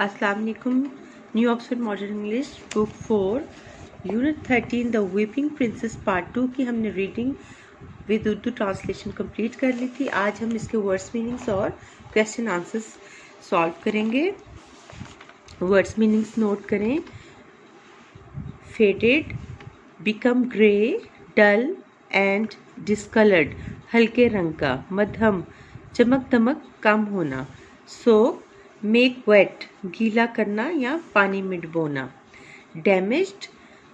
अस्सलाम वालेकुम। New Oxford modern English book 4 unit 13 the weeping princess part 2 की हमने reading with Urdu translation complete कर ली थी। आज हम इसके वर्ड्स मीनिंग्स और क्वेश्चन आंसर्स सॉल्व करेंगे। वर्ड्स मीनिंग्स नोट करें। Faded, become grey, dull and discoloured, हल्के रंग का। मध्यम, चमक दमक, कम होना। सोक, मेक वेट, गीला करना या पानी में डुबोना। डैमेज्ड,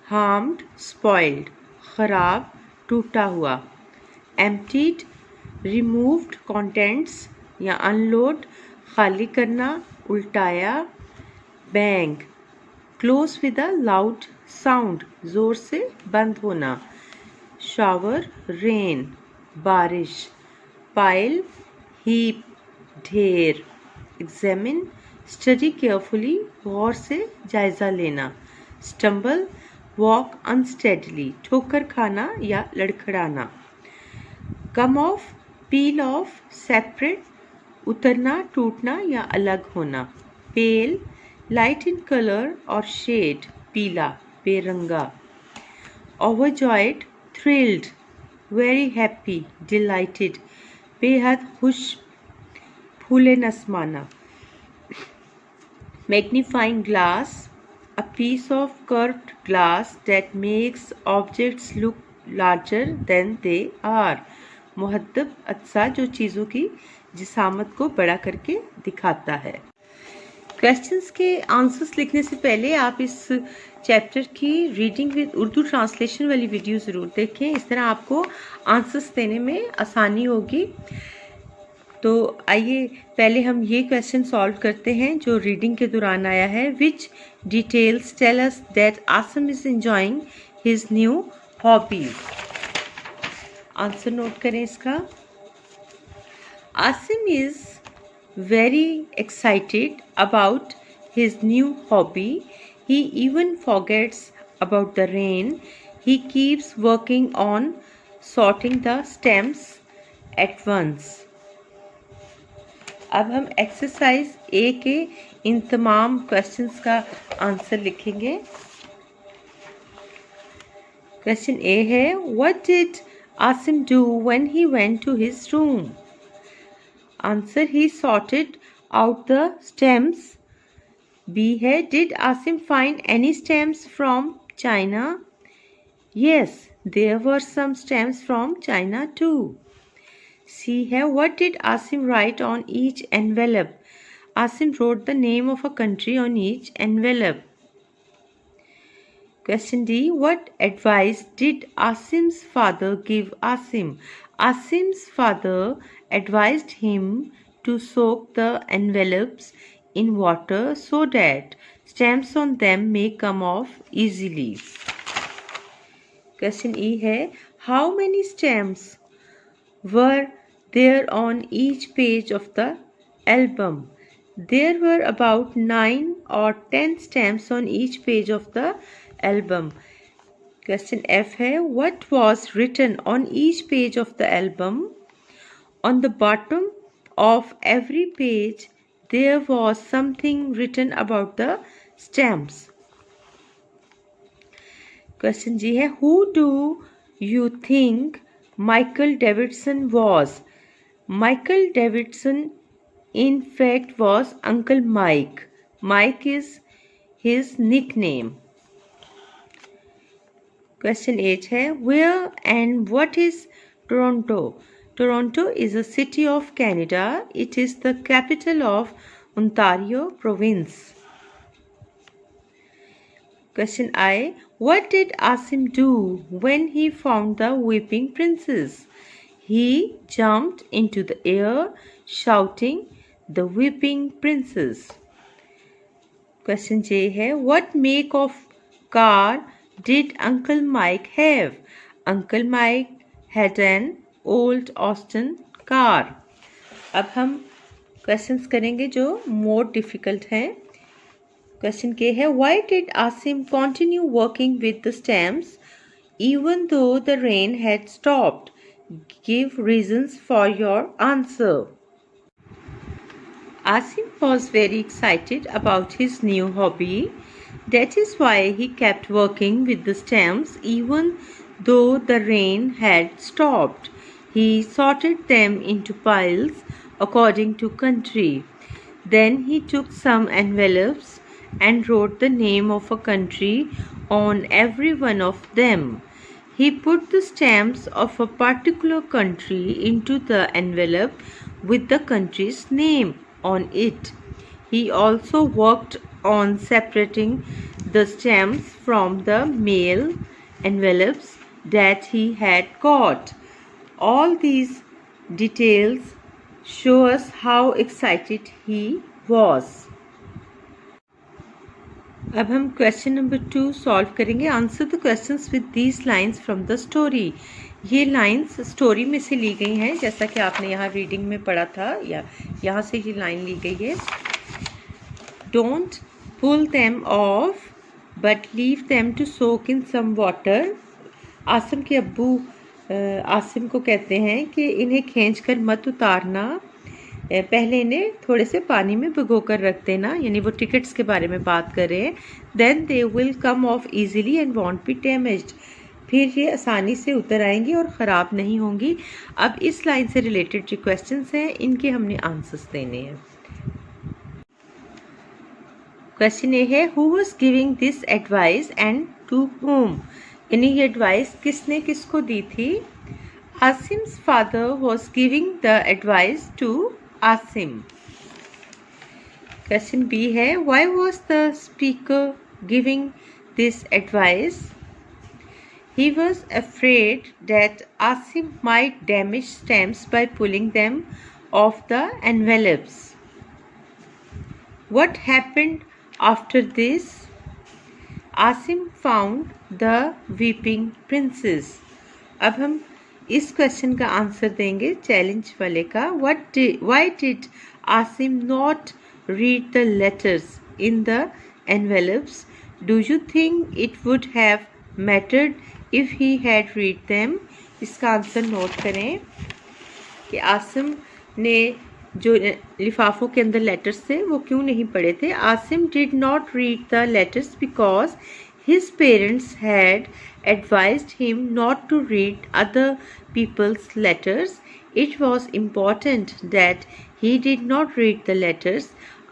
हार्म्ड, स्पॉइल्ड, खराब, टूटा हुआ। एम्प्टीड, रिमूव्ड कंटेंट्स या अनलोड, खाली करना, उल्टाया। Bang, close with a loud sound, जोर से बंद होना। शावर, रेन, बारिश। पाइल, हीप, ढेर। एग्जामिन, स्टडी केयरफुली, गौर से जायजा लेना। स्टम्बल, वॉक अनस्टेडली, ठोकर खाना या लड़खड़ाना। Come off, peel off, separate, उतरना, टूटना या अलग होना। पेल, लाइट इन कलर और शेड, पीला, बेरंगा। Overjoyed, thrilled, very happy, delighted, बेहद खुश, फूले न समाना। Magnifying glass, a piece of curved glass that makes objects look larger than they are. मुहद्दब अज्जा, जो चीज़ों की जिसामत को बड़ा करके दिखाता है। क्वेश्चंस के आंसर्स लिखने से पहले आप इस चैप्टर की रीडिंग विद उर्दू ट्रांसलेशन वाली वीडियो ज़रूर देखें। इस तरह आपको आंसर्स देने में आसानी होगी। तो आइए पहले हम ये क्वेश्चन सॉल्व करते हैं जो रीडिंग के दौरान आया है। Which details tell us that Asim is enjoying his new hobby. Answer note करें इसका। Asim is very excited about his new hobby. He even forgets about the rain. He keeps working on sorting the stems at once. अब हम exercise ए के इन तमाम questions का answer लिखेंगे। Question A है, what did Asim do when he went to his room. Answer, he sorted out the stems. B है, did Asim find any stems from China. Yes, there were some stems from China too. C है, what did Asim write on each envelope? Asim wrote the name of a country on each envelope. Question D, what advice did Asim's father give Asim? Asim's father advised him to soak the envelopes in water so that stamps on them may come off easily. Question E है, how many stamps were there on each page of the album? There were about 9 or 10 stamps on each page of the album. Question F है, what was written on each page of the album? On the bottom of every page there was something written about the stamps. Question G है, who do you think Michael Davidson was? Michael Davidson in fact was Uncle Mike. Mike is his nickname. Question H है, where and what is Toronto? Toronto is a city of Canada. It is the capital of Ontario province. Question I, what did Asim do when he found the weeping princess? He jumped into the air shouting, the weeping princess. Question J है, what make of car did Uncle Mike have? Uncle Mike had an old Austin car. अब हम questions करेंगे जो more difficult हैं। Question के है, why did Asim continue working with the stamps even though the rain had stopped? Give reasons for your answer. Asim was very excited about his new hobby. That is why he kept working with the stamps even though the rain had stopped. He sorted them into piles according to country. Then he took some envelopes and wrote the name of a country on every one of them. He put the stamps of a particular country into the envelope with the country's name on it. He also worked on separating the stamps from the mail envelopes that he had got. All these details show us how excited he was. अब हम question number 2 solve करेंगे. Answer the questions with these lines from the story. ये lines story में से ली गई हैं, जैसा कि आपने यहाँ रीडिंग में पढ़ा था, या यहाँ से ही लाइन ली गई है. Don't pull them off but leave them to soak in some water. Asim के अब्बू आसिम को कहते हैं कि इन्हें खींचकर मत उतारना, पहले इन्हें थोड़े से पानी में भिगो कर रख देना. यानी वो टिकट्स के बारे में बात कर रहे हैं. Then they will come off easily and won't be damaged. फिर ये आसानी से उतर आएंगी और ख़राब नहीं होंगी. अब इस लाइन से रिलेटेड जो क्वेश्चंस हैं इनके हमने आंसर्स देने हैं. क्वेश्चन ए है, who was giving this advice and to whom. यानी ये एडवाइस किसने किसको दी थी. Asim's father was giving the advice to Asim. Question B है, why was the speaker giving this advice? He was afraid that Asim might damage stamps by pulling them off the envelopes. What happened after this? Asim found the weeping princess. अब हम इस question का answer देंगे challenge वाले का. Why did Asim not read the letters in the envelopes. Do you think it would have mattered if he had read them. इसका answer note करें कि आसिम ने जो लिफाफों के अंदर लेटर्स थे वो क्यों नहीं पढ़े थे. Asim did not read the letters because his parents had advised him not to read other people's letters. It was important that he did not read the letters,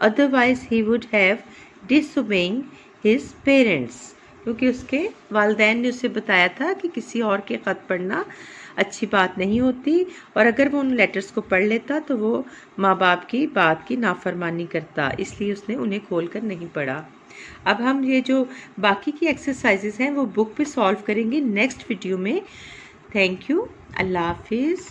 otherwise he would have disobeying his parents. क्योंकि उसके वालिदैन ने उसे बताया था कि किसी और के ख़त पढ़ना अच्छी बात नहीं होती, और अगर वो उन लेटर्स को पढ़ लेता तो वो माँ बाप की बात की नाफरमानी करता, इसलिए उसने उन्हें खोल कर नहीं पढ़ा. अब हम ये जो बाकी की एक्सरसाइजेस हैं वो बुक पे सॉल्व करेंगे नेक्स्ट वीडियो में. Thank you. अल्लाह हाफिज़.